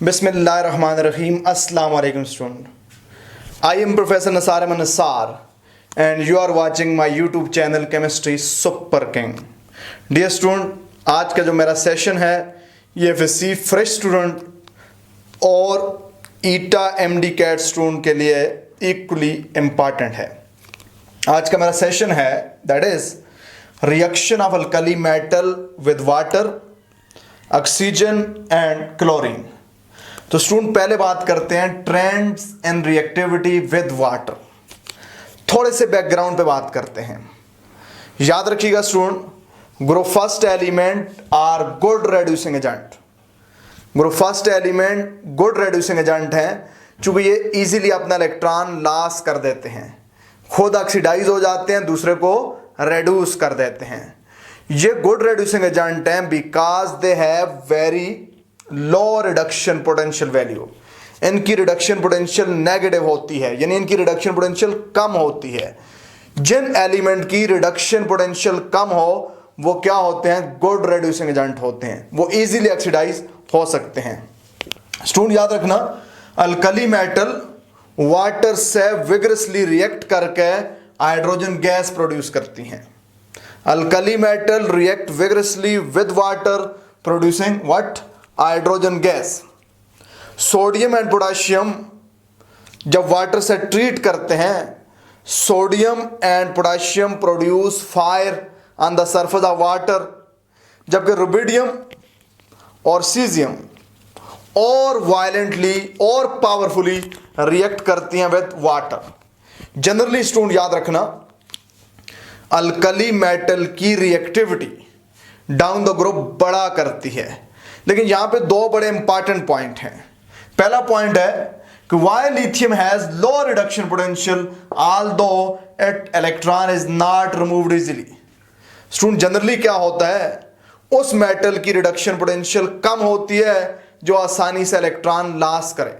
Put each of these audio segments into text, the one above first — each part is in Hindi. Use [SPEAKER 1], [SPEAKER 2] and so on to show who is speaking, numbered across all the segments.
[SPEAKER 1] Bismillahirrahmanirrahim. Assalamu alaikum student. I am Professor Nasar Ahmed Nassar and you are watching my YouTube channel Chemistry Super King. Dear student, आज का जो मेरा सेशन है ये FSC फ्रेश स्टूडेंट और ईटा MD कैट स्टूडेंट के लिए इक्वली इम्पॉर्टेंट है. आज का मेरा सेशन है that is reaction of alkali metal with water, oxygen and chlorine. तो स्टूडेंट पहले बात करते हैं trends in reactivity with water. थोड़े से बैकग्राउंड पे बात करते हैं. याद रखिएगा student, group first element are good reducing agent. Group first element good reducing agent है क्योंकि ये इजीली अपना इलेक्ट्रॉन लॉस कर देते हैं, खुद ऑक्सीडाइज हो जाते हैं, दूसरे को रेड्यूस कर देते हैं. ये गुड रेड्यूसिंग एजेंट हैं because they have very low reduction potential value. इनकी रिडक्शन पोटेंशियल नेगेटिव होती है, यानी इनकी रिडक्शन पोटेंशियल कम होती है. जिन एलिमेंट की रिडक्शन पोटेंशियल कम हो वो क्या होते हैं? गुड रेड्यूसिंग एजेंट होते हैं. वो इजीली ऑक्सीडाइज हो सकते हैं. स्टूडेंट याद रखना, अल्कली मेटल वाटर से विगरसली रिएक्ट करके हाइड्रोजन गैस प्रोड्यूस करती हैं. Alkali metal react vigorously with water producing what? Hydrogen gas. Sodium and potassium जब वाटर से ट्रीट करते हैं, sodium and potassium produce fire on the surface of water, जबकि रुबिडियम और सीजियम और वायलेंटली और पावरफुली रिएक्ट करती हैं विद वाटर. जनरली स्टूडेंट याद रखना, अल्कली मेटल की रिएक्टिविटी डाउन द ग्रुप बड़ा करती है. लेकिन यहां पे दो बड़े इंपॉर्टेंट पॉइंट हैं. पहला पॉइंट है कि why lithium has low reduction potential although it electron is not removed easily. Student generally क्या होता है, उस मेटल की रिडक्शन पोटेंशियल कम होती है जो आसानी से इलेक्ट्रॉन लॉस करे.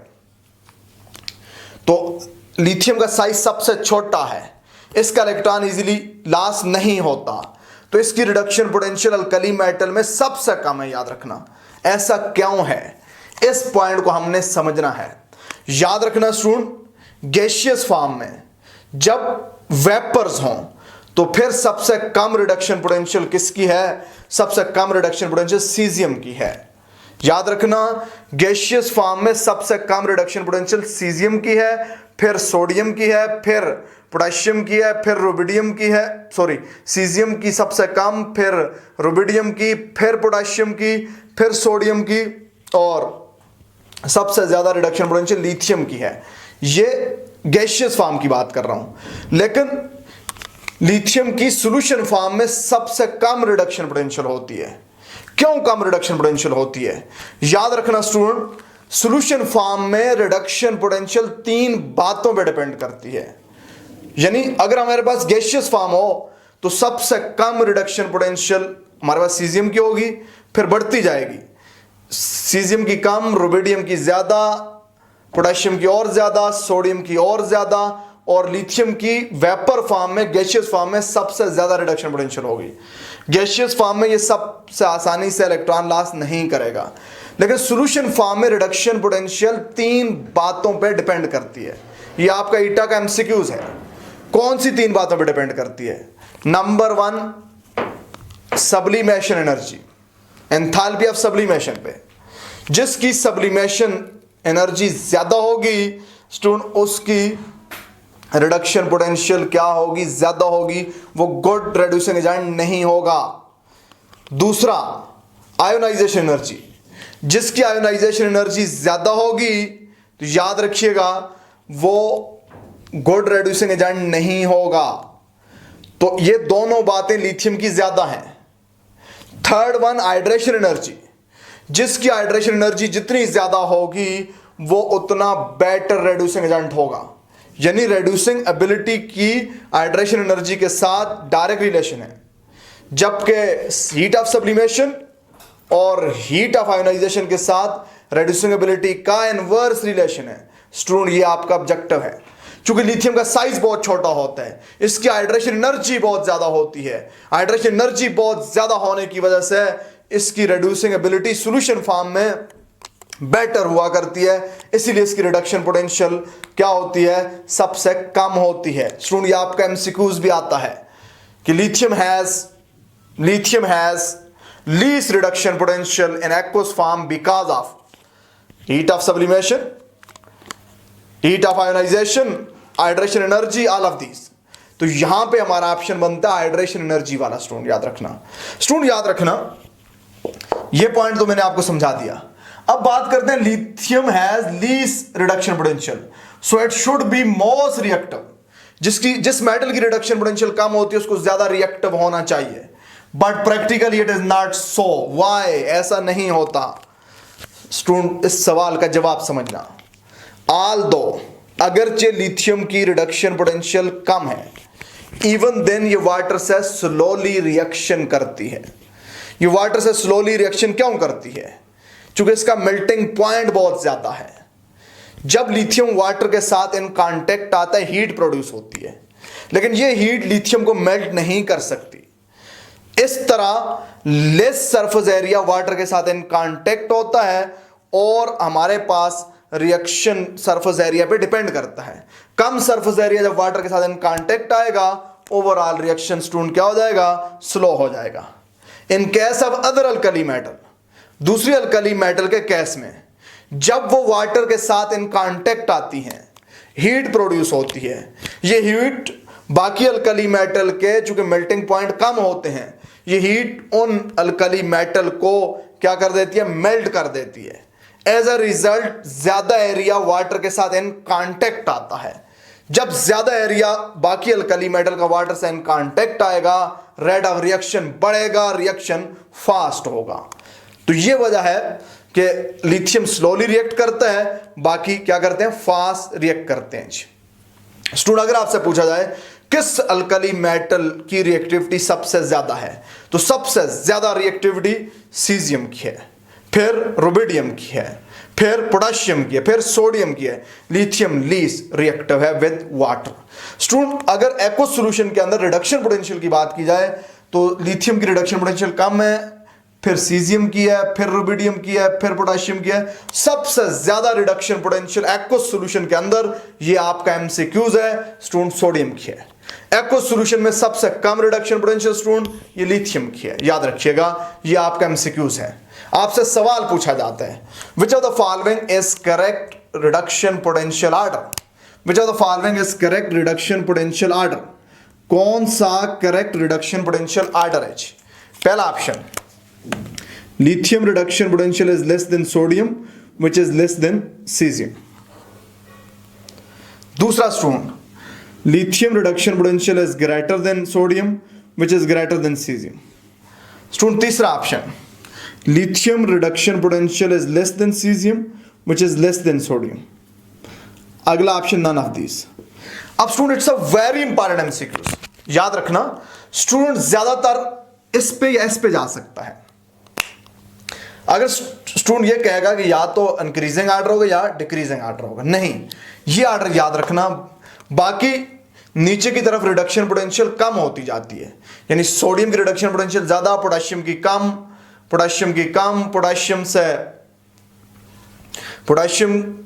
[SPEAKER 1] तो लिथियम का साइज सबसे छोटा है, इसका इलेक्ट्रॉन इजीली लॉस नहीं होता, तो इसकी रिडक्शन पोटेंशियल अल्कली मेटल में सबसे कम है. याद रखना ऐसा क्यों है, इस पॉइंट को हमने समझना है. याद रखना स्टूडेंट, गैसियस फॉर्म में जब वेपर्स हों तो फिर सबसे कम रिडक्शन पोटेंशियल किसकी है? सबसे कम रिडक्शन पोटेंशियल सीजियम की है. याद रखना, गैसियस फॉर्म में सबसे कम रिडक्शन पोटेंशियल सीजियम की है, फिर सोडियम की है, फिर पोटेशियम की है, फिर रुबिडियम की है. सॉरी, सीजियम की सबसे कम, फिर रुबिडियम की, फिर पोटेशियम की, फिर सोडियम की, और सबसे ज्यादा रिडक्शन पोटेंशियल लिथियम की है. ये गैसियस फॉर्म की बात कर रहा हूं. लेकिन लिथियम की सॉल्यूशन फॉर्म में सबसे कम रिडक्शन पोटेंशियल होती है. क्यों कम रिडक्शन पोटेंशियल होती है? याद रखना स्टूडेंट, सॉल्यूशन फॉर्म में रिडक्शन पोटेंशियल तीन बातों पे डिपेंड करती है. यानी अगर हमारे पास गैसियस फॉर्म हो तो सबसे कम रिडक्शन पोटेंशियल हमारे पास सीजियम की होगी, फिर बढ़ती जाएगी. सीजियम की कम, रुबिडियम की ज्यादा, पोटेशियम की और ज्यादा, सोडियम की और ज्यादा, और लिथियम की वेपर फॉर्म में, गैसियस फॉर्म में सबसे ज्यादा रिडक्शन पोटेंशियल होगी. गैसियस फॉर्म में ये सबसे आसानी से इलेक्ट्रॉन लॉस नहीं करेगा, लेकिन सॉल्यूशन फॉर्म में रिडक्शन पोटेंशियल तीन बातों पे डिपेंड करती है. ये आपका ईटा का एमसीक्यूज है. कौन सी तीन बातों पे डिपेंड करती है? Number one, sublimation energy, enthalpy of sublimation पे. जिसकी सब्लिमेशन एनर्जी ज्यादा होगी स्टूडेंट, उसकी रिडक्शन पोटेंशियल क्या होगी? ज्यादा होगी. वो गुड रेड्यूसिंग एजेंट नहीं होगा. दूसरा, आयोनाइजेशन एनर्जी. जिसकी आयोनाइजेशन एनर्जी ज्यादा होगी तो याद रखिएगा वो गुड रेड्यूसिंग एजेंट नहीं होगा. तो ये दोनों बातें लिथियम की ज्यादा हैं. Third one, hydration energy. जिसकी हाइड्रेशन एनर्जी जितनी ज्यादा होगी वो उतना बेटर रेड्यूसिंग एजेंट होगा. यानी रेड्यूसिंग एबिलिटी की हाइड्रेशन एनर्जी के साथ डायरेक्ट रिलेशन है, जबकि हीट ऑफ सब्लिमेशन और हीट ऑफ आयोनाइजेशन के साथ रेड्यूसिंग एबिलिटी का इनवर्स रिलेशन है. स्टूडेंट ये आपका ऑब्जेक्टिव है. क्योंकि लिथियम का साइज बहुत छोटा होता है, इसकी हाइड्रेशन एनर्जी बहुत ज्यादा होती है. हाइड्रेशन एनर्जी बहुत ज्यादा होने की वजह से इसकी रेड्यूसिंग एबिलिटी सॉल्यूशन फॉर्म में बेटर हुआ करती है, इसीलिए इसकी रिडक्शन पोटेंशियल क्या होती है, सबसे कम होती है। स्टूडेंट ये आपका एमसीक्यूज भी आता है कि lithium has least reduction potential in aqueous form because of heat of sublimation, heat of ionisation, hydration energy, all of these. तो यहां पे हमारा ऑप्शन बनता है हाइड्रेशन एनर्जी वाला। स्टूडेंट याद रखना ये पॉइंट तो मैंने आपको समझा दिया। अब बात करते हैं lithium has least reduction potential, so it should be most reactive. जिस मेटल की रिडक्शन पोटेंशियल कम होती है उसको ज्यादा रिएक्टिव होना चाहिए, but practically it is not so. Why ऐसा नहीं होता? स्टूडेंट इस सवाल का जवाब समझना। ऑल्दो अगरचे लिथियम की रिडक्शन पोटेंशियल कम है, इवन देन ये वाटर से स्लोली रिएक्शन करती है। ये वाटर से स्लोली रिएक्शन क्यों करती है? क्योंकि इसका मेल्टिंग पॉइंट बहुत ज्यादा है। जब लिथियम वाटर के साथ इन कांटेक्ट आता है हीट प्रोड्यूस होती है, लेकिन ये हीट लिथियम को मेल्ट नहीं कर सकती। इस तरह लेस सरफेस एरिया वाटर के साथ इन कांटेक्ट होता है और हमारे पास रिएक्शन सरफेस एरिया पे डिपेंड करता है। कम सरफेस एरिया जब वाटर के साथ इन कांटेक्ट आएगा, ओवरऑल रिएक्शन स्टूडेंट क्या हो जाएगा, स्लो हो जाएगा। In case of other alkali metal, दूसरी अल्कली मेटल के केस में जब वो वाटर के साथ इन कांटेक्ट आती हैं, हीट प्रोड्यूस होती है। ये हीट बाकी अल्कली मेटल के चूंकि मेल्टिंग पॉइंट कम होते हैं, ये हीट उन अल्कली मेटल को क्या कर देती है, मेल्ट कर देती है। एज अ रिजल्ट ज्यादा एरिया वाटर के साथ इन कांटेक्ट आता है। जब ज्यादा एरिया बाकी अल्कली मेटल का वाटर से इन कांटेक्ट आएगा, रेट ऑफ रिएक्शन बढ़ेगा, रिएक्शन फास्ट होगा। तो ये वजह है कि लिथियम स्लोली रिएक्ट करता है, बाकी क्या करते हैं, फास्ट रिएक्ट करते हैं। स्टूडेंट अगर आपसे पूछा जाए किस अल्कली मेटल की रिएक्टिविटी सबसे ज्यादा है, तो सबसे ज्यादा रिएक्टिविटी सीजियम की है, फिर रुबिडियम की है, फिर पोटेशियम की है, फिर सोडियम की है। लिथियम लीस्ट रिएक्टिव है विद वाटर। स्टूडेंट अगर एक्वस सॉल्यूशन के अंदर रिडक्शन पोटेंशियल की बात की जाए तो लिथियम की रिडक्शन पोटेंशियल कम है, फिर सीजियम की है, फिर रुबिडियम की है, फिर पोटेशियम की है। सबसे ज्यादा रिडक्शन पोटेंशियल एक्वस सॉल्यूशन के अंदर, ये आपका एमसीक्यूज है स्टूडेंट, सोडियम की है। एक्वस सॉल्यूशन में सबसे कम रिडक्शन पोटेंशियल स्टूडेंट ये लिथियम की है, याद रखिएगा, ये आपका एमसीक्यूज है। आपसे सवाल पूछा जाता है which of the following is correct reduction potential order, which of the following is correct reduction potential order, कौन सा करेक्ट रिडक्शन पोटेंशियल ऑर्डर है? पहला option lithium reduction potential is less than sodium which is less than cesium. दूसरा student lithium reduction potential is greater than sodium which is greater than cesium. Student तीसरा option lithium reduction potential is less than cesium which is less than sodium. अगला ऑप्शन none of these. अब student it's a very important MCQs, याद रखना। स्टूडेंट ज्यादातर इस पे या इस पे जा सकता है। अगर स्टूडेंट ये कहेगा कि या तो इंक्रीजिंग आर्डर होगा या डिक्रीजिंग आर्डर होगा, नहीं, ये आर्डर याद रखना। बाकी नीचे की तरफ रिडक्शन पोटेंशियल कम होती जाती है, यानी सोडियम की रिडक्शन पोटेंशियल ज्यादा, पोटेशियम की कम, पोटेशियम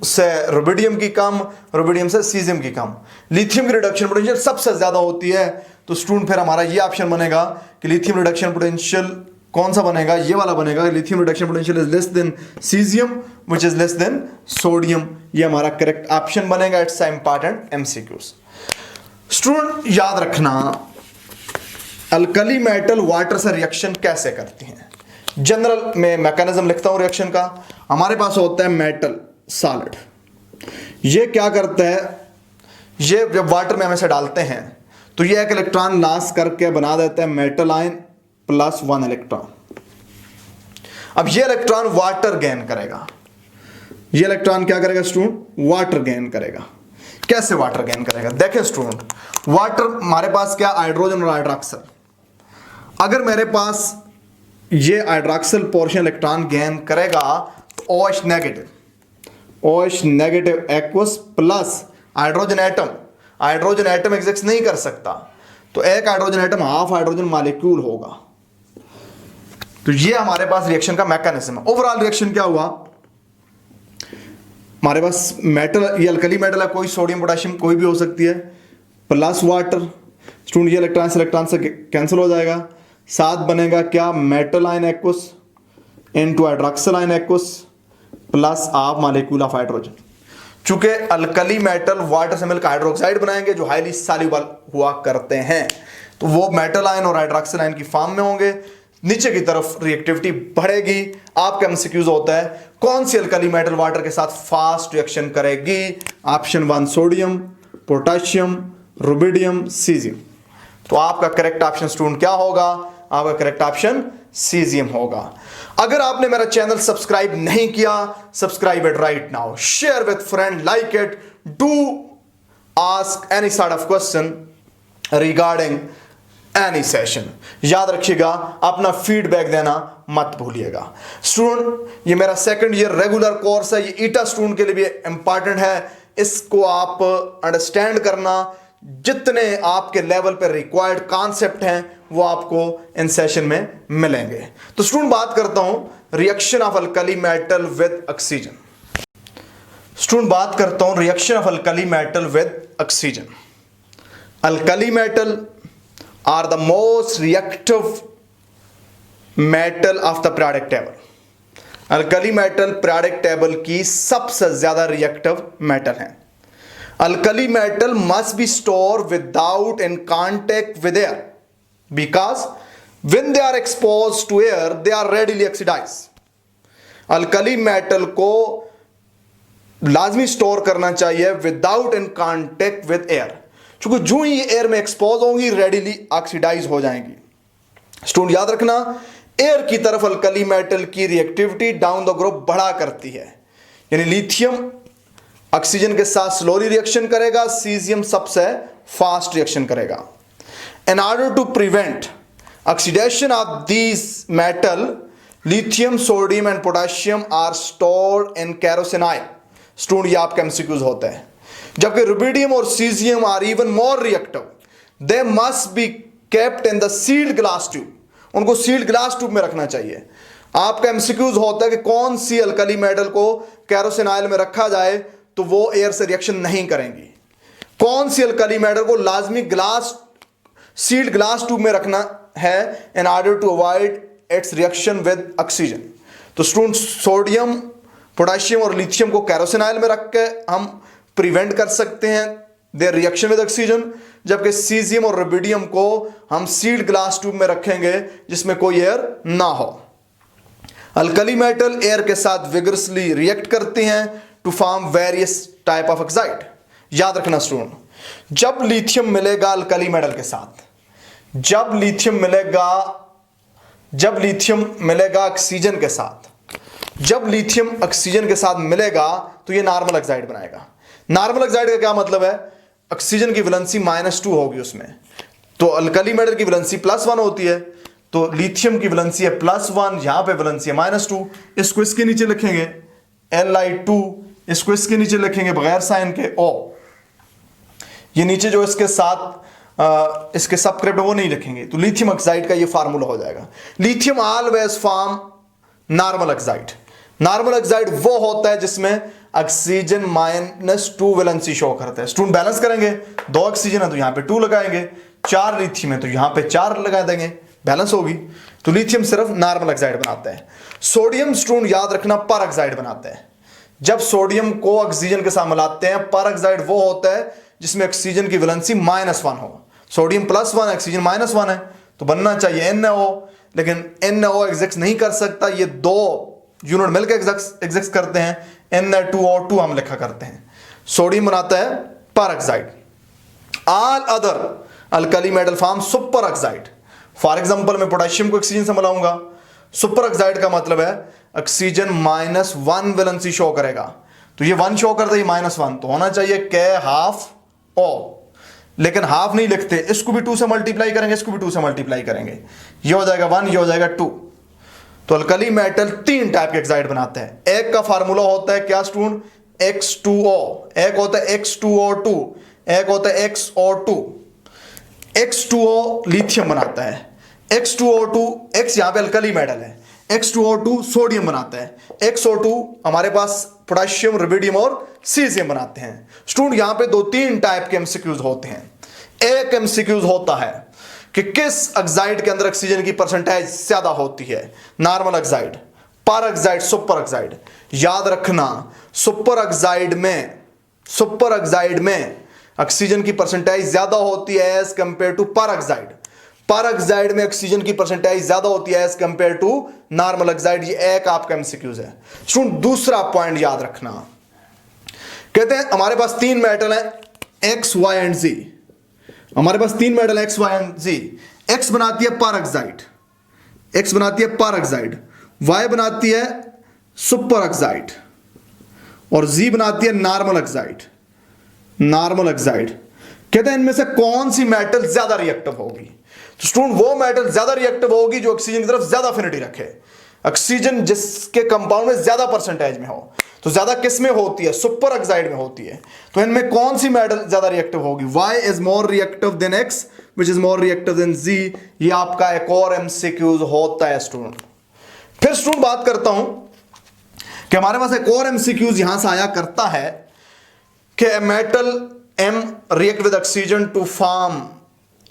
[SPEAKER 1] से रुबिडियम की कम, रुबिडियम से सीजियम की कम। लिथियम की रिडक्शन पोटेंशियल सबसे ज्यादा होती है। तो स्टूडेंट फिर हमारा ये ऑप्शन बनेगा कि लिथियम रिडक्शन पोटेंशियल कौन सा बनेगा, ये वाला बनेगा। Lithium reduction potential is less than caesium which is less than sodium, ये हमारा करेक्ट ऑप्शन बनेगा। It's important MCQs. स्टूडेंट याद रखना अल्कली मेटल वाटर से रिएक्शन कैसे करती हैं। जनरल में मैकेनिज्म लिखता हूं रिएक्शन का। हमारे पास होता है मेटल सॉलिड, ये क्या करता है, ये जब वाटर में हम इसे डालते हैं तो ये एक इलेक्ट्रॉन लॉस करके बना देता है मेटल आयन +1 इलेक्ट्रॉन। अब ये इलेक्ट्रॉन वाटर गेन करेगा, ये इलेक्ट्रॉन क्या करेगा स्टूडेंट, वाटर गेन करेगा। कैसे वाटर गेन करेगा, देखें स्टूडेंट, वाटर हमारे पास क्या, हाइड्रोजन और हाइड्रॉक्सल। अगर मेरे पास ये हाइड्रॉक्सल पोर्शन इलेक्ट्रॉन गेन करेगा तो OH negative aqueous plus hydrogen atom exist नहीं कर सकता, तो एक hydrogen atom half hydrogen molecule होगा। तो ये हमारे पास रिएक्शन का मैकेनिज्म है। ओवरऑल रिएक्शन क्या हुआ, हमारे पास मेटल, ये अल्कली मेटल है, कोई सोडियम पोटेशियम कोई भी हो सकती है, प्लस वाटर। स्टूडेंट ये इलेक्ट्रॉन से कैंसिल हो जाएगा, साथ बनेगा क्या, metal ion aqueous into hydroxyl ion aqueous plus half molecule of hydrogen. चूंकि अल्कली मेटल वाटर से मिलकर हाइड्रोक्साइड बनाएंगे जो हाईली सॉल्युबल हुआ करते हैं, तो वो मेटल आयन और हाइड्रोक्सिल आयन की फॉर्म में होंगे, नीचे की तरफ रिएक्टिविटी बढ़ेगी। आपका एमसीक्यूज होता है कौन सी अल्कली मेटल वाटर के साथ फास्ट रिएक्शन करेगी? Option 1 sodium, potassium, rubidium, caesium. तो आपका करेक्ट ऑप्शन स्टूडेंट क्या होगा? आपका करेक्ट ऑप्शन सीजियम होगा। अगर आपने मेरा चैनल सब्सक्राइब नहीं किया, subscribe it right now, share with friend, like it, do ask any sort of question regarding any session. याद रखिएगा अपना फीडबैक देना मत भूलिएगा। स्टूडेंट ये मेरा सेकंड ईयर रेगुलर कोर्स है, ये ईटा स्टूडेंट के लिए भी इंपॉर्टेंट है, इसको आप अंडरस्टैंड करना। जितने आपके लेवल पर रिक्वायर्ड कॉन्सेप्ट हैं वो आपको इन सेशन में मिलेंगे। तो स्टूडेंट बात करता हूं reaction of alkali metal with oxygen. Student बात करता हूं reaction of alkali metal with oxygen. Alkali metal are the most reactive metal of the periodic table. Alkali metal periodic table की सबसे ज्यादा रिएक्टिव मेटल है। Alkali metal must be stored without in contact with air because when they are exposed to air they are readily oxidized. Alkali metal को लाजमी स्टोर करना चाहिए without in contact with air, क्योंकि जो ही एयर में एक्सपोज होंगी रेडिली ऑक्सीडाइज हो जाएंगी। स्टूडेंट याद रखना एयर की तरफ अल्कली मेटल की रिएक्टिविटी डाउन द ग्रुप बढ़ा करती है, यानी लिथियम ऑक्सीजन के साथ स्लोली रिएक्शन करेगा, सीजियम सबसे फास्ट रिएक्शन करेगा। In order to prevent oxidation of these metal lithium, sodium and potassium are stored in kerosene oil. Student ये आपका एमसीक्यूज होता है। जबकि रुबिडियम और caesium are even more reactive, they must be kept in the sealed glass tube. उनको सील्ड ग्लास ट्यूब में रखना चाहिए। आपका एमसीक्यूज होता है कि कौन सी अल्कली मेटल को केरोसिन ऑयल में रखा जाए तो वो एयर से रिएक्शन नहीं करेंगी, कौन सी अल्कली मेटल को लाजमी ग्लास सील्ड ग्लास ट्यूब में रखना है in order to avoid its reaction with oxygen. तो स्टूडेंट सोडियम, पोटेशियम और लिथियम को केरोसिन ऑयल में रख के हम प्रिवेंट कर सकते हैं देयर रिएक्शन विद ऑक्सीजन, जबकि सीजियम और रुबिडियम को हम सील्ड ग्लास ट्यूब में रखेंगे जिसमें कोई एयर ना हो। अल्कली मेटल एयर के साथ विगरसली रिएक्ट करती हैं to form various type of oxide. याद रखना स्टूडेंट, जब लिथियम मिलेगा अल्कली मेटल के साथ, जब लिथियम मिलेगा ऑक्सीजन के साथ, जब लिथियम ऑक्सीजन के साथ मिलेगा तो ये नॉर्मल ऑक्साइड बनाएगा। नॉर्मल ऑक्साइड का क्या मतलब है? ऑक्सीजन की वैलेंसी -2 होगी उसमें, तो अल्कली मेटल की वैलेंसी +1 होती है, तो लिथियम की वैलेंसी है +1, यहां पे वैलेंसी है -2। इसको इसके नीचे लिखेंगे Li2, इसको इसके नीचे लिखेंगे बगैर साइन के O। ये नीचे जो इसके साथ इसके सबस्क्रिप्ट वो नहीं लिखेंगे, तो लिथियम ऑक्साइड का ये फार्मूला हो जाएगा। Lithium always form normal oxide. Normal oxide वो होता है जिसमें ऑक्सीजन -2 वैलेंसी शो करता है। स्टूडेंट बैलेंस करेंगे, 2 ऑक्सीजन है तो यहां पे 2 लगाएंगे, 4 लिथियम है तो यहां पे 4 लगा देंगे, बैलेंस होगी। तो लिथियम सिर्फ नॉर्मल ऑक्साइड बनाता है। सोडियम स्टूडेंट याद रखना पर ऑक्साइड बनाता है। जब सोडियम को ऑक्सीजन के साथ मिलाते हैं, पर ऑक्साइड वो होता है जिसमें ऑक्सीजन की वैलेंसी -1 हो। सोडियम +1 ऑक्सीजन -1 है तो बनना चाहिए NaO, लेकिन NaO एग्जिस्ट नहीं कर सकता, ये 2 यूनिट मिलकर एग्जिस्ट करते हैं, Na2O2 हम लिखा करते हैं। सोडियम बनाता है पर oxide. All other alkali metal form super oxide. For example मैं पोटेशियम को ऑक्सीजन से मिलाऊंगा, सुपर ऑक्साइड का मतलब है ऑक्सीजन -1 वैलेंसी शो करेगा, तो ये 1 शो करता है, ये -1 तो होना चाहिए K12O, लेकिन हाफ नहीं लिखते, इसको भी 2 से मल्टीप्लाई करेंगे, इसको भी 2 से मल्टीप्लाई करेंगे, ये हो जाएगा 1, ये हो जाएगा 2। तो अल्कली मेटल 3 टाइप के ऑक्साइड बनाते हैं। एक का फार्मूला होता है क्या स्टूडेंट? X2O, एक होता है X2O2, एक होता है XO2। X2O लिथियम बनाता है, X2O2, X यहां पे अल्कली मेटल है, X2O2 सोडियम बनाता है, XO2 हमारे पास पोटेशियम, रुबिडियम और सीजियम बनाते हैं। स्टूडेंट यहां पे 2-3 टाइप के एमसीक्यूज होते हैं। एक एमसीक्यूज होता है कि किस ऑक्साइड के अंदर ऑक्सीजन की परसेंटेज ज्यादा होती है, normal oxide, peroxide, superoxide. याद रखना, सुपर ऑक्साइड में ऑक्सीजन की परसेंटेज ज्यादा होती है as compare to peroxide. Peroxide में ऑक्सीजन की परसेंटेज ज्यादा होती है as compare to normal oxide. ये एक आपका एमसीक्यूज है। स्टूडेंट दूसरा पॉइंट याद रखना, कहते हैं हमारे पास 3 मेटल है एक्स, वाई एंड जी। हमारे पास 3 metal X, Y and Z. X बनाती है पर ऑक्साइड, एक्स बनाती है पर ऑक्साइड, वाई बनाती है सुपर ऑक्साइड और जी बनाती है नॉर्मल ऑक्साइड। नॉर्मल ऑक्साइड कहते हैं इनमें से कौन सी मेटल ज्यादा रिएक्टिव होगी? तो स्टूडेंट वो मेटल ज्यादा रिएक्टिव होगी जो ऑक्सीजन की तरफ ज्यादा अफिनिटी रखे, ऑक्सीजन जिसके कंपाउंड में ज्यादा परसेंटेज में हो। तो ज्यादा किस में होती है? सुपर ऑक्साइड में होती है। तो इनमें कौन सी मेटल ज्यादा रिएक्टिव होगी? Y is more reactive than X which is more reactive than Z। ये आपका एक और एमसीक्यूज होता है स्टूडेंट। फिर स्टूडेंट बात करता हूं कि हमारे पास एक और एमसीक्यूज यहां से आया करता है कि metal M react with oxygen to form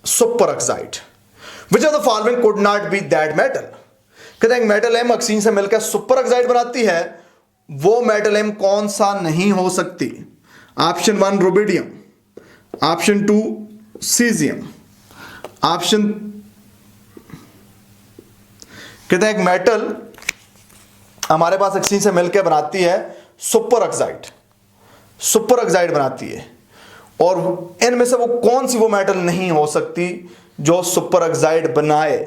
[SPEAKER 1] superoxide. Which of the following could not be that metal? कहते हैं मेटल M ऑक्सीजन से मिलकर सुपर ऑक्साइड बनाती है, वो मेटल M कौन सा नहीं हो सकती? Option 1 rubidium, option 2 caesium, option. कहते हैं एक मेटल हमारे पास ऑक्सीजन से मिलकर बनाती है सुपर ऑक्साइड, सुपर ऑक्साइड बनाती है, और इनमें से वो कौन सी वो मेटल नहीं हो सकती जो सुपर ऑक्साइड बनाए?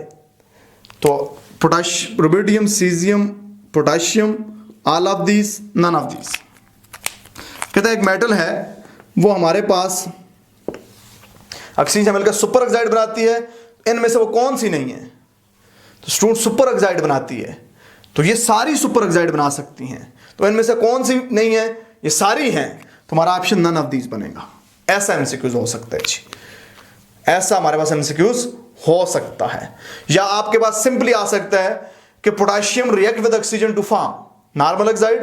[SPEAKER 1] तो potassium, rubidium, caesium, potassium, all of these, none of these. कहते हैं एक मेटल है वो हमारे पास ऑक्सीजन से मिलकर सुपर ऑक्साइड बनाती है, इनमें से वो कौन सी नहीं है? तो स्टूडेंट सुपर ऑक्साइड बनाती है, तो ये सारी सुपर ऑक्साइड बना सकती हैं, तो इनमें से कौन सी नहीं है? ये सारी हैं। तो हमारा ऑप्शन नन ऑफ दीज बनेगा। ऐसा एमसीक्यूज हो सकता है जी, ऐसा हमारे पास एमसीक्यूज हो सकता है। या आपके पास सिंपली आ सकता है कि potassium react with oxygen to form normal oxide,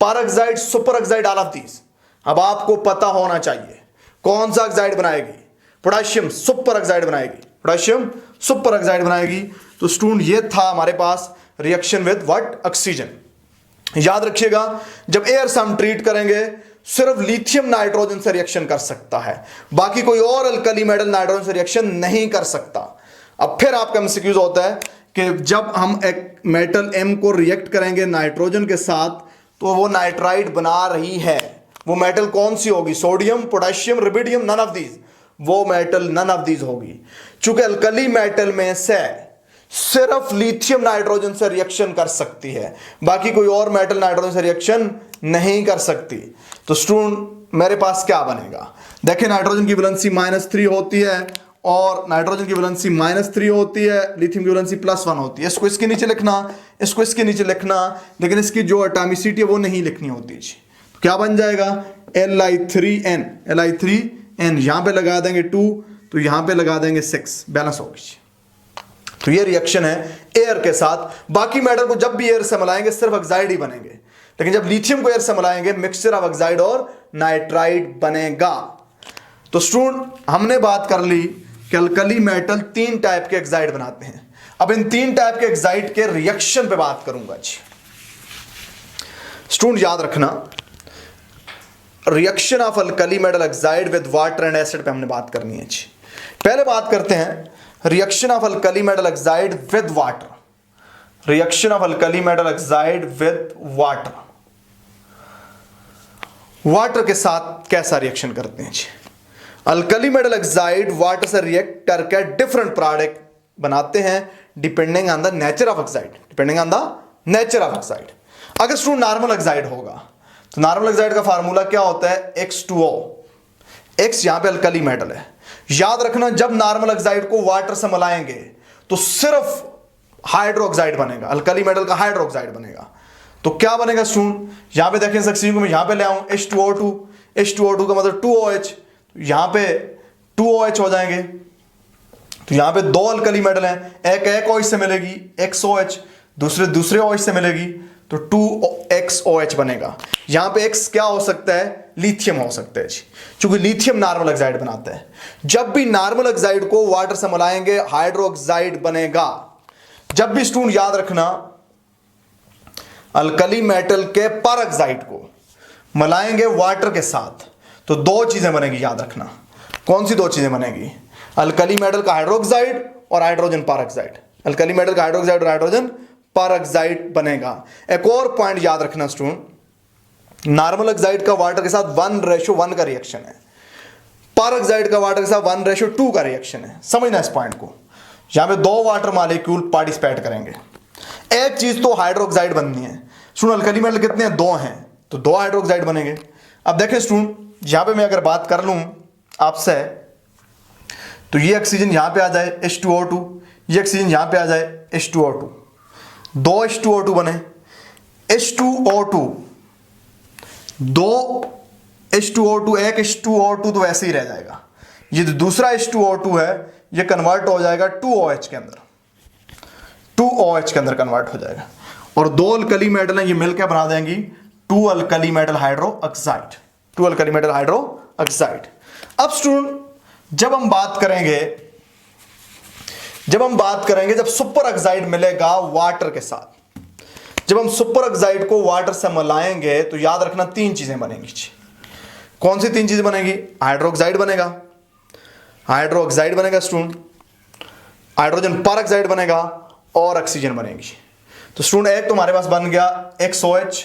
[SPEAKER 1] peroxide, super oxide, all of these. अब आपको पता होना चाहिए कौन सा ऑक्साइड बनाएगी? पोटेशियम सुपर ऑक्साइड बनाएगी, पोटेशियम सुपर ऑक्साइड बनाएगी। तो स्टूडेंट ये था हमारे पास रिएक्शन विद व्हाट? ऑक्सीजन। याद रखिएगा, जब एयर से हम ट्रीट करेंगे सिर्फ लिथियम नाइट्रोजन से रिएक्शन कर सकता है, बाकी कोई और अल्कली मेटल नाइट्रोजन से रिएक्शन नहीं कर सकता। अब फिर आपका एमसीक्यूज होता है कि जब हम एक मेटल M को रिएक्ट करेंगे नाइट्रोजन के साथ तो वो नाइट्राइड बना रही है, वो मेटल कौन सी होगी? Sodium, potassium, rubidium, none of these. वो मेटल नन ऑफ दीज होगी। चूंकि अल्कली मेटल में से सिर्फ लिथियम नाइट्रोजन से रिएक्शन कर सकती है, बाकी कोई और मेटल नाइट्रोजन से रिएक्शन नहीं कर सकती। तो स्टूडेंट मेरे पास क्या बनेगा? देखिए नाइट्रोजन की वैलेंसी -3 होती है और नाइट्रोजन की वैलेंसी -3 होती है, लिथियम की वैलेंसी +1 होती है। इसको इसके नीचे लिखना, इसको इसके नीचे लिखना, लेकिन इसकी जो एटॉमिसिटी है वो नहीं लिखनी होती जी। तो क्या बन जाएगा? Li3n, Li3n। यहां पे लगा देंगे 2, तो यहां पे लगा देंगे 6, बैलेंस होगी। तो ये रिएक्शन है एयर के साथ। बाकी मेटल को जब भी एयर से मिलाएंगे सिर्फ ऑक्साइड ही बनेंगे, लेकिन जब लिथियम को एयर से मिलाएंगे मिक्सचर ऑफ ऑक्साइड और नाइट्राइड बनेगा। तो स्टूडेंट हमने बात कर ली कि अल्कली मेटल 3 टाइप के ऑक्साइड बनाते हैं। अब इन 3 टाइप के ऑक्साइड के रिएक्शन पे बात करूंगा जी। स्टूडेंट याद रखना, reaction of alkali metal oxide with water and acid पे हमने बात करनी है जी। पहले बात करते हैं reaction of alkali metal oxide with water. Reaction of alkali metal oxide with water, water के साथ कैसा रिएक्शन करते हैं जी? अल्कली मेटल ऑक्साइड वाटर से रिएक्ट करके डिफरेंट प्रोडक्ट बनाते हैं depending on the nature of oxide, depending on the nature of oxide. अगर स्टूडेंट नॉर्मल ऑक्साइड होगा तो नॉर्मल ऑक्साइड का फार्मूला क्या होता है? X2O। X यहां पे अल्कली मेटल है। याद रखना, जब नॉर्मल ऑक्साइड को वाटर से मिलाएंगे तो सिर्फ हाइड्रोक्साइड बनेगा, अल्कली मेटल का हाइड्रोक्साइड बनेगा। तो क्या बनेगा स्टूडेंट? यहां पे देखें, ऑक्सीजन को मैं यहां पे ले आऊं, H2O2, H2O2 का मतलब 2OH, यहां पे 2OH हो जाएंगे। तो यहां पे 2 अल्कली मेटल हैं, एक OH से मिलेगी XOH, दूसरे OH से मिलेगी तो 2XOH बनेगा। यहां पे X क्या हो सकता है, लिथियम हो सकता है जी, क्योंकि लिथियम नार्मल ऑक्साइड बनाता है। जब भी नार्मल ऑक्साइड को वाटर से मिलाएंगे हाइड्रोक्साइड बनेगा। जब भी स्टूडेंट याद रखना अल्कली मेटल के परऑक्साइड को मिलाएंगे वाटर के साथ तो दो चीजें बनेगी, याद रखना। कौन सी दो चीजें बनेगी, अल्कली मेटल का हाइड्रोक्साइड और हाइड्रोजन परऑक्साइड। अल्कली मेटल का हाइड्रोक्साइड और हाइड्रोजन परऑक्साइड बनेगा। एक और पॉइंट याद रखना स्टूडेंट, नॉर्मल ऑक्साइड का वाटर के साथ 1:1 का रिएक्शन है, परऑक्साइड का वाटर के साथ 1:2 का रिएक्शन है। समझना इस पॉइंट को। यहां पे दो वाटर मॉलिक्यूल पार्टिसिपेट करेंगे। एक चीज तो हाइड्रोक्साइड बननी है। स्टूडेंट अल्कली मेटल कितने हैं, दो हैं, तो दो हाइड्रोक्साइड बनेंगे। अब देखें स्टूडेंट, यहां पे मैं अगर बात कर लूं आपसे तो ये ऑक्सीजन यहां पे आ जाए H2O2, ये ऑक्सीजन यहां पे आ जाए H2O2, दो H2O2 बने। H2O2 दो H2O2, एक H2O2 तो ऐसे ही रह जाएगा। ये जो दूसरा H2O2 है ये कन्वर्ट हो जाएगा 2OH के अंदर, 2OH के अंदर कन्वर्ट हो जाएगा। और दो अल्कली मेटल हैं ये मिलकर बना देंगी 2 alkali metal hydroxide, 2 alkali metal hydroxide. अब स्टूडेंट जब हम बात करेंगे जब सुपर ऑक्साइड मिलेगा वाटर के साथ, जब हम सुपर ऑक्साइड को वाटर से मिलाएंगे तो याद रखना तीन चीजें बनेंगी। कौन सी तीन चीजें बनेगी, हाइड्रोक्साइड बनेगा, हाइड्रोक्साइड बनेगा स्टूडेंट, हाइड्रोजन परऑक्साइड बनेगा और ऑक्सीजन बनेगी। तो स्टूडेंट एक तो हमारे पास बन गया XOH,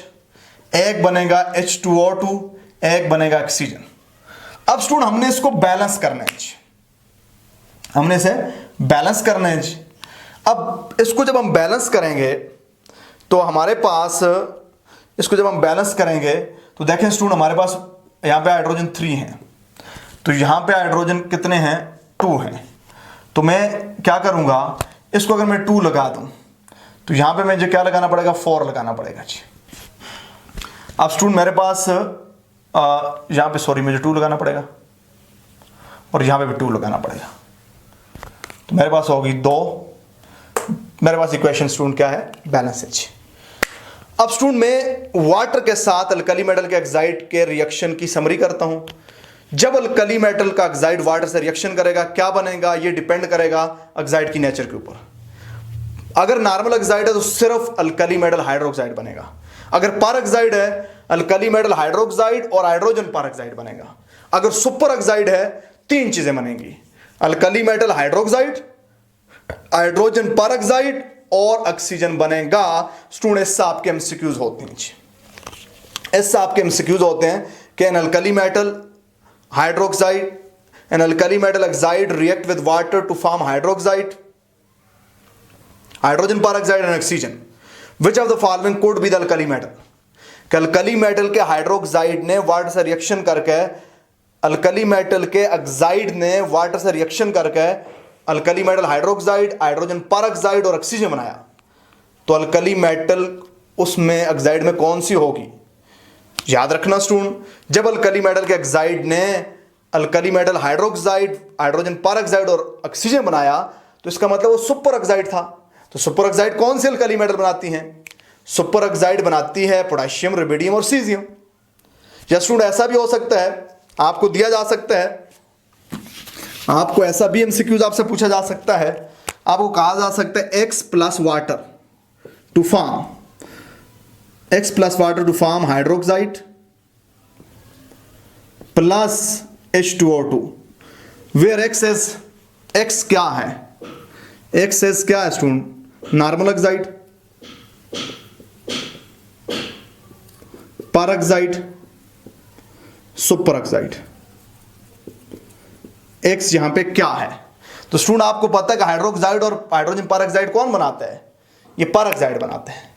[SPEAKER 1] एक बनेगा H2O2, एक बनेगा ऑक्सीजन। अब स्टूडेंट हमने इसको बैलेंस करना है, हमने इसे बैलेंस करना है। अब इसको जब हम बैलेंस करेंगे तो हमारे पास, इसको जब हम बैलेंस करेंगे तो देखें स्टूडेंट हमारे पास यहां पे हाइड्रोजन 3 है, तो यहां पे हाइड्रोजन कितने हैं, 2 हैं। तो मैं क्या करूंगा, इसको अगर मैं 2 लगा दूं तो यहां पे मुझे क्या लगाना पड़ेगा, 4 लगाना पड़ेगा जी। अब स्टूडेंट मेरे पास यहां पे सॉरी मुझे 2 लगाना पड़ेगा और यहां पे भी 2 लगाना पड़ेगा, तो मेरे पास होगी 2। मेरे पास इक्वेशन स्टूडेंट क्या है, बैलेंस है जी। अब स्टूडेंट मैं वाटर के साथ अल्कली मेटल के ऑक्साइड के रिएक्शन की समरी करता हूं। जब अल्कली मेटल का ऑक्साइड वाटर से रिएक्शन करेगा क्या बनेगा, ये डिपेंड करेगा ऑक्साइड की नेचर के ऊपर। अगर नॉर्मल ऑक्साइड है तो सिर्फ अल्कली मेटल हाइड्रोक्साइड बनेगा, अगर परऑक्साइड है अल्कली मेटल हाइड्रोक्साइड और हाइड्रोजन परऑक्साइड बनेगा। अगर सुपर ऑक्साइड है तीन चीजें बनेंगी, alkali metal hydroxide, hydrogen peroxide और ऑक्सीजन बनेगा। स्टूडेंट इससे आपके एमसीक्यूज होते हैं, इससे आपके एमसीक्यूज होते हैं कि an alkali metal hydroxide, an alkali metal oxide react with water to form hydroxide, hydrogen peroxide and oxygen. Which of the following could be the alkali metal. Alkali metal के हाइड्रोक्साइड ने वाटर से रिएक्शन करके, अल्कली मेटल के ऑक्साइड ने वाटर से रिएक्शन करके alkali metal hydroxide, hydrogen peroxide और ऑक्सीजन बनाया, तो अल्कली मेटल उसमें ऑक्साइड में कौन सी होगी। याद रखना स्टूडेंट, जब अल्कली मेटल के ऑक्साइड ने alkali metal hydroxide, hydrogen peroxide और ऑक्सीजन बनाया तो इसका मतलब वो सुपर ऑक्साइड था। तो सुपर ऑक्साइड कौन सी अल्कली मेटल बनाती हैं, सुपर ऑक्साइड बनाती है पोटेशियम, रुबिडियम और सीजियम। या स्टूडेंट ऐसा भी हो सकता है, आपको दिया जा सकता है, आपको ऐसा भी एमसीक्यूज आपसे पूछा जा सकता है, आपको कहा जा सकता है X plus water to form, X plus water to form hydroxide plus H2O2, where X क्या है, X क्या है student, normal oxide, peroxide, super oxide. X यहां पे क्या है, तो स्टूडेंट आपको पता है कि हाइड्रोक्साइड और हाइड्रोजन परऑक्साइड कौन बनाता है, ये परऑक्साइड बनाते हैं।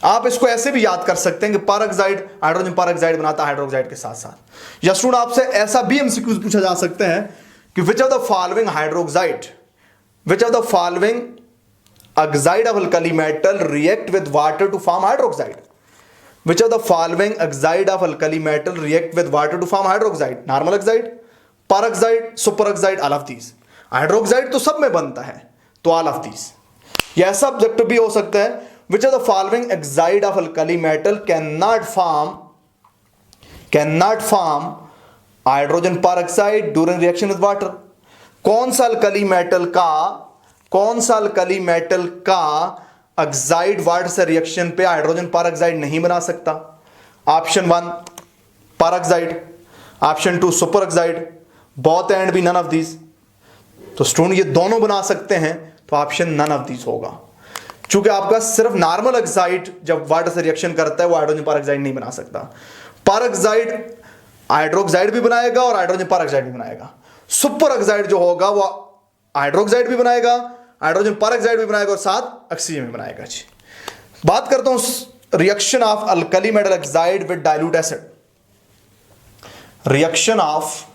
[SPEAKER 1] आप इसको ऐसे भी याद कर सकते हैं कि परऑक्साइड हाइड्रोजन परऑक्साइड बनाता है हाइड्रोक्साइड के साथ साथ। या स्टूडेंट आपसे ऐसा भी एमसीक्यूज पूछा जा सकता है कि which of the following hydroxide, which of the following oxide of alkali metal react with water to form hydroxide, which of the following oxide of alkali metal react with water to form hydroxide, normal oxide, peroxide, super oxide, all of these. Hydroxide तो सब में बनता है तो ऑल ऑफ दीज। यह ऐसा ऑब्जेक्टिव भी हो सकता है which of the following oxide of alkali metal can not form hydrogen peroxide during reaction with water? कौन सा अल्कली मेटल का ऑक्साइड वाटर से रिएक्शन पे हाइड्रोजन परऑक्साइड नहीं बना सकता? Option 1 peroxide, option 2 super oxide, both and B none of these. तो स्टूडेंट ये दोनों बना सकते हैं, तो ऑप्शन नन ऑफ दीज होगा। चूंकि आपका सिर्फ नॉर्मल ऑक्साइड जब वाटर से रिएक्शन करता है वो हाइड्रोजन परऑक्साइड नहीं बना सकता। परऑक्साइड हाइड्रोक्साइड भी बनाएगा और हाइड्रोजन परऑक्साइड भी बनाएगा। सुपर ऑक्साइड जो होगा वो हाइड्रोक्साइड भी बनाएगा, हाइड्रोजन परऑक्साइड भी बनाएगा और साथ ऑक्सीजन भी बनाएगा। जी, बात करता हूं reaction of alkali metal oxide with dilute acid. Reaction of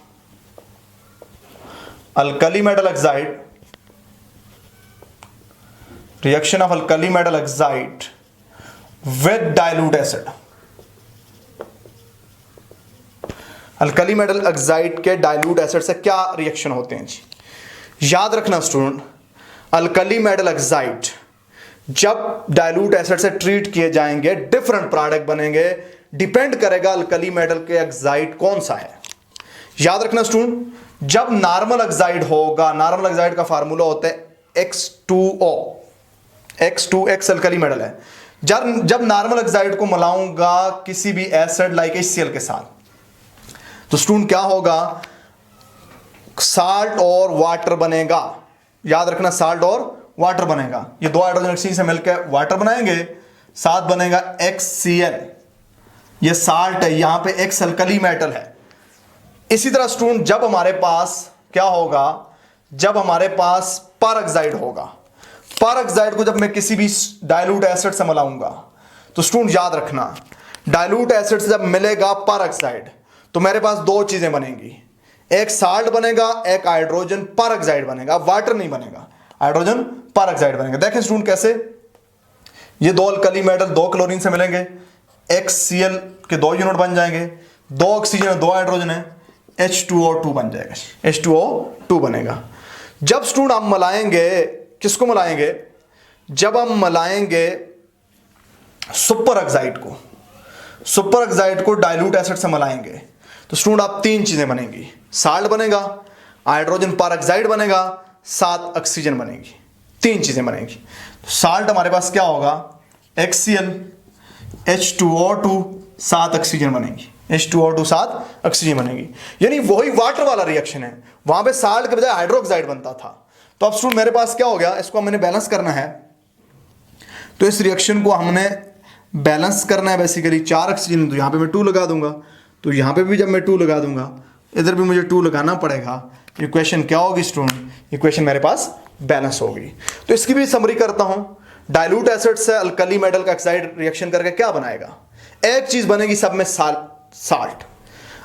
[SPEAKER 1] alkali metal oxide, reaction of alkali metal oxide with dilute acid. Alkali metal oxide के डाइल्यूट एसिड से क्या रिएक्शन होते हैं जी? याद रखना स्टूडेंट, अल्कली मेटल ऑक्साइड जब डाइल्यूट एसिड से ट्रीट किए जाएंगे डिफरेंट प्रोडक्ट बनेंगे, डिपेंड करेगा अल्कली मेटल के ऑक्साइड कौन सा है। याद रखना स्टूडेंट, जब नॉर्मल ऑक्साइड होगा, नॉर्मल ऑक्साइड का फार्मूला होता है X2O, X2X अल्कली मेटल है। जब नॉर्मल ऑक्साइड को मिलाऊंगा किसी भी एसिड लाइक HCl के साथ, तो स्टूडेंट क्या होगा? साल्ट और वाटर बनेगा। याद रखना, साल्ट और वाटर बनेगा। ये दो हाइड्रोजन ऑक्सीजन से मिलकर वाटर बनाएंगे, साथ बनेगा HCl। ये साल्ट है, यहां पे X अल्कली मेटल है। इसी तरह स्टूडेंट जब हमारे पास क्या होगा? जब हमारे पास परऑक्साइड होगा, परऑक्साइड को जब मैं किसी भी डाइल्यूट एसिड से मिलाऊंगा, तो स्टूडेंट याद रखना, डाइल्यूट एसिड से जब मिलेगा परऑक्साइड तो मेरे पास दो चीजें बनेंगी, एक साल्ट बनेगा, एक हाइड्रोजन परऑक्साइड बनेगा। वाटर नहीं बनेगा, हाइड्रोजन परऑक्साइड बनेगा। देखें स्टूडेंट कैसे, ये दो अल्कली मेटल दो क्लोरीन से मिलेंगे, HCl के दो यूनिट बन जाएंगे, दो ऑक्सीजन दो हाइड्रोजन है, H2O2 बन जाएगा, H2O2 बनेगा। जब स्टूडेंट हम मिलाएंगे, किसको मिलाएंगे? जब हम मिलाएंगे सुपर ऑक्साइड को, सुपर ऑक्साइड को डाइल्यूट एसिड से मिलाएंगे, तो स्टूडेंट आप तीन चीजें बनेंगी, साल्ट बनेगा, हाइड्रोजन परऑक्साइड बनेगा, साथ ऑक्सीजन बनेगी। तीन चीजें बनेगी। तो साल्ट हमारे पास क्या होगा? HCl, H2O2 साथ ऑक्सीजन बनेगी, H2O2 साथ ऑक्सीजन बनेगी। यानी वही वाटर वाला रिएक्शन है, वहां पे साल्ट के बजाय हाइड्रोक्साइड बनता था। तो अब स्टूडेंट मेरे पास क्या हो गया? इसको मैंने बैलेंस करना है, तो इस रिएक्शन को हमने बैलेंस करना है बेसिकली। 4 ऑक्सीजन, तो यहां पे मैं 2 लगा दूंगा, तो यहां पे भी जब मैं 2 लगा दूंगा, इधर भी मुझे 2 लगाना पड़ेगा। इक्वेशन क्या होगी स्टूडेंट? इक्वेशन मेरे पास बैलेंस होगी। तो इसकी भी समरी करता हूं। डाइल्यूट एसिड से अल्कली मेटल का ऑक्साइड रिएक्शन करके क्या बनाएगा? एक चीज बनेगी सब में, साल्ट।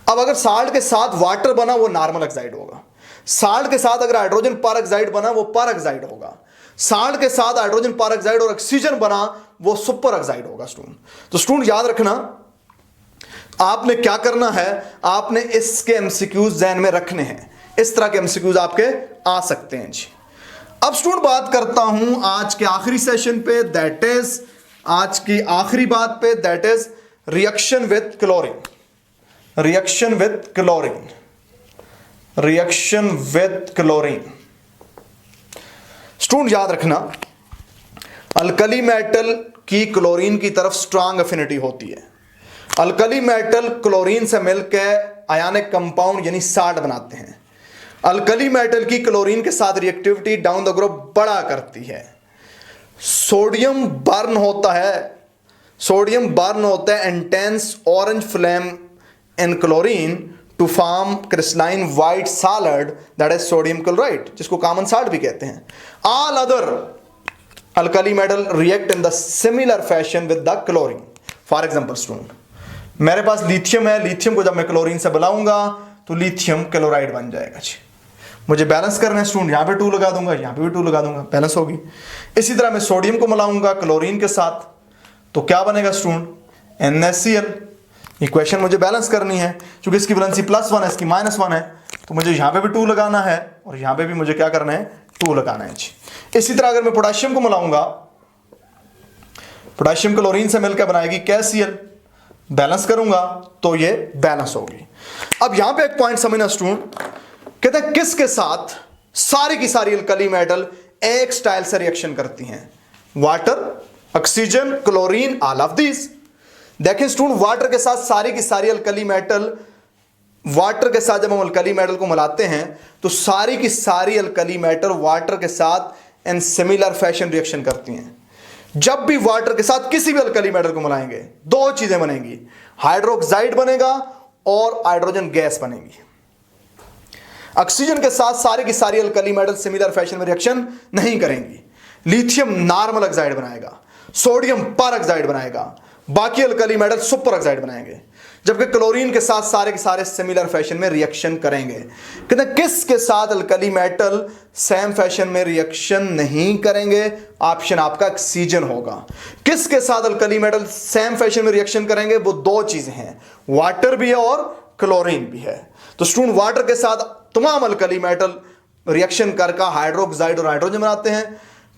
[SPEAKER 1] अब अगर साल्ट के साथ वाटर बना वो नॉर्मल ऑक्साइड होगा, साल्ट के साथ अगर हाइड्रोजन परऑक्साइड बना वो परऑक्साइड होगा, साल्ट के साथ हाइड्रोजन परऑक्साइड और ऑक्सीजन बना वो सुपर ऑक्साइड होगा स्टूडेंट। तो स्टूडेंट याद रखना, आपने क्या करना है, आपने इसके एमसीक्यूज ज़हन में रखने हैं। इस तरह के एमसीक्यूज आपके आ सकते हैं जी। अब स्टूडेंट बात करता हूं आज के आखिरी सेशन पे, दैट इज आज की आखिरी बात पे, that is reaction with chlorine. Reaction with chlorine, reaction with chlorine. Student याद रखना, अल्कली मेटल की क्लोरीन की तरफ स्ट्रांग अफिनिटी होती है। अल्कली मेटल क्लोरीन से मिलकर आयनिक कंपाउंड यानी साल्ट बनाते हैं। अल्कली मेटल की क्लोरीन के साथ रिएक्टिविटी डाउन द ग्रुप बड़ा करती है। सोडियम बर्न होता है, सोडियम बर्न होता है intense orange flame in chlorine to form crystalline white solid that is sodium chloride, जिसको कॉमन साल्ट भी कहते हैं। All other alkali metal react in the similar fashion with the chlorine. For example student, मेरे पास लिथियम है, लिथियम को जब मैं क्लोरीन से बुलाऊंगा तो लिथियम क्लोराइड बन जाएगा जी। मुझे बैलेंस करना है स्टूडेंट, यहां पे 2 लगा दूंगा, यहां पे भी 2 लगा दूंगा, बैलेंस होगी। इसी तरह मैं सोडियम को मिलाऊंगा क्लोरीन के साथ, तो क्या बनेगा स्टूडेंट? NaCl। इक्वेशन मुझे बैलेंस करनी है, क्योंकि इसकी वैलेंसी +1 है, इसकी -1 है, तो मुझे यहां पे भी 2 लगाना है और यहां पे भी मुझे क्या करना है? 2 लगाना है जी। इसी तरह अगर मैं पोटेशियम को मिलाऊंगा, पोटेशियम क्लोरीन से मिलकर बनाएगी KCl, बैलेंस करूंगा तो ये बैलेंस होगी। अब यहां पे एक पॉइंट समझना स्टूडेंट, कहते हैं किसके साथ सारी की सारी अल्कली मेटल एक स्टाइल से रिएक्शन करती हैं? Water, oxygen, chlorine, all of this. देखें स्टूडेंट, वाटर के साथ सारी की सारी अल्कली मेटल, वाटर के साथ जब हम अल्कली मेटल को मिलाते हैं तो सारी की सारी अल्कली मेटल वाटर के साथ इन सिमिलर फैशन रिएक्शन करती हैं। जब भी वाटर के साथ किसी भी अल्कली मेटल को मिलाएंगे दो चीजें बनेंगी, हाइड्रोक्साइड बनेगा और हाइड्रोजन गैस बनेगी। ऑक्सीजन के साथ सारी की सारी अल्कली मेटल सिमिलर फैशन में रिएक्शन नहीं करेंगी। लिथियम नॉर्मल ऑक्साइड बनाएगा, सोडियम पर ऑक्साइड बनाएगा, बाकी अल्कली मेटल सुपर ऑक्साइड बनाएंगे, जबकि क्लोरीन के साथ सारे के सारे सिमिलर फैशन में रिएक्शन करेंगे। कहते किसके साथ अल्कली मेटल सेम फैशन में रिएक्शन नहीं करेंगे? ऑप्शन आपका ऑक्सीजन होगा। किसके साथ अल्कली मेटल सेम फैशन में रिएक्शन करेंगे? वो दो चीजें हैं, वाटर भी है और क्लोरीन भी है। तो स्टूडेंट, वाटर के साथ तमाम अल्कली मेटल रिएक्शन करके हाइड्रोक्साइड और हाइड्रोजन बनाते हैं,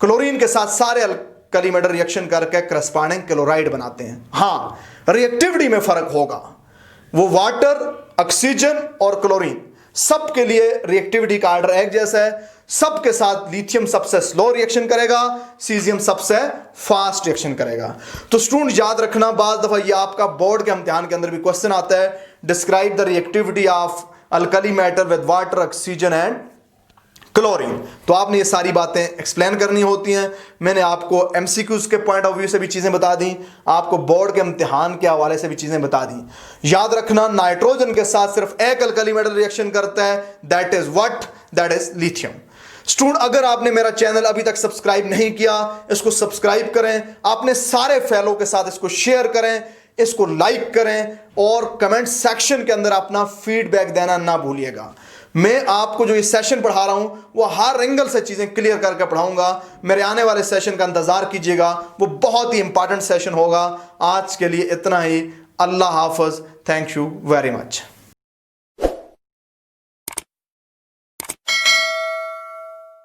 [SPEAKER 1] क्लोरीन के साथ सारे अल्कली मेटल रिएक्शन करके करस्पॉन्डिंग क्लोराइड बनाते हैं। हाँ, रिएक्टिविटी में फर्क होगा, वो वाटर, ऑक्सीजन और क्लोरीन सबके लिए रिएक्टिविटी का आर्डर एक जैसा है। सबके साथ लिथियम सबसे स्लो रिएक्शन करेगा, सीजियम सबसे फास्ट रिएक्शन करेगा। तो स्टूडेंट याद रखना, बार दफा ये आपका बोर्ड के इम्तिहान के अंदर भी क्वेश्चन आता है, describe the reactivity of alkali metal with water, oxygen and chlorine. तो आपने ये सारी बातें एक्सप्लेन करनी होती हैं। मैंने आपको एमसीक्यूज के पॉइंट ऑफ व्यू से भी चीजें बता दी, आपको बोर्ड के इम्तिहान के हवाले से भी चीजें बता दी। याद रखना, नाइट्रोजन के साथ सिर्फ एक अल्कली मेटल रिएक्शन करता है, that is what? That is lithium. Student, अगर आपने मेरा चैनल अभी तक सब्सक्राइब नहीं किया, इसको सब्सक्राइब करें, अपने सारे फेलो के साथ इसको शेयर करें, इसको लाइक करें और कमेंट सेक्शन के अंदर अपना फीडबैक देना ना भूलिएगा। मैं आपको जो ये सेशन पढ़ा रहा हूं वो हर एंगल से चीजें क्लियर करके पढ़ाऊंगा। मेरे आने वाले सेशन का इंतजार कीजिएगा, वो बहुत ही इंपॉर्टेंट सेशन होगा। आज के लिए इतना ही। अल्लाह हाफिज। Thank you very much.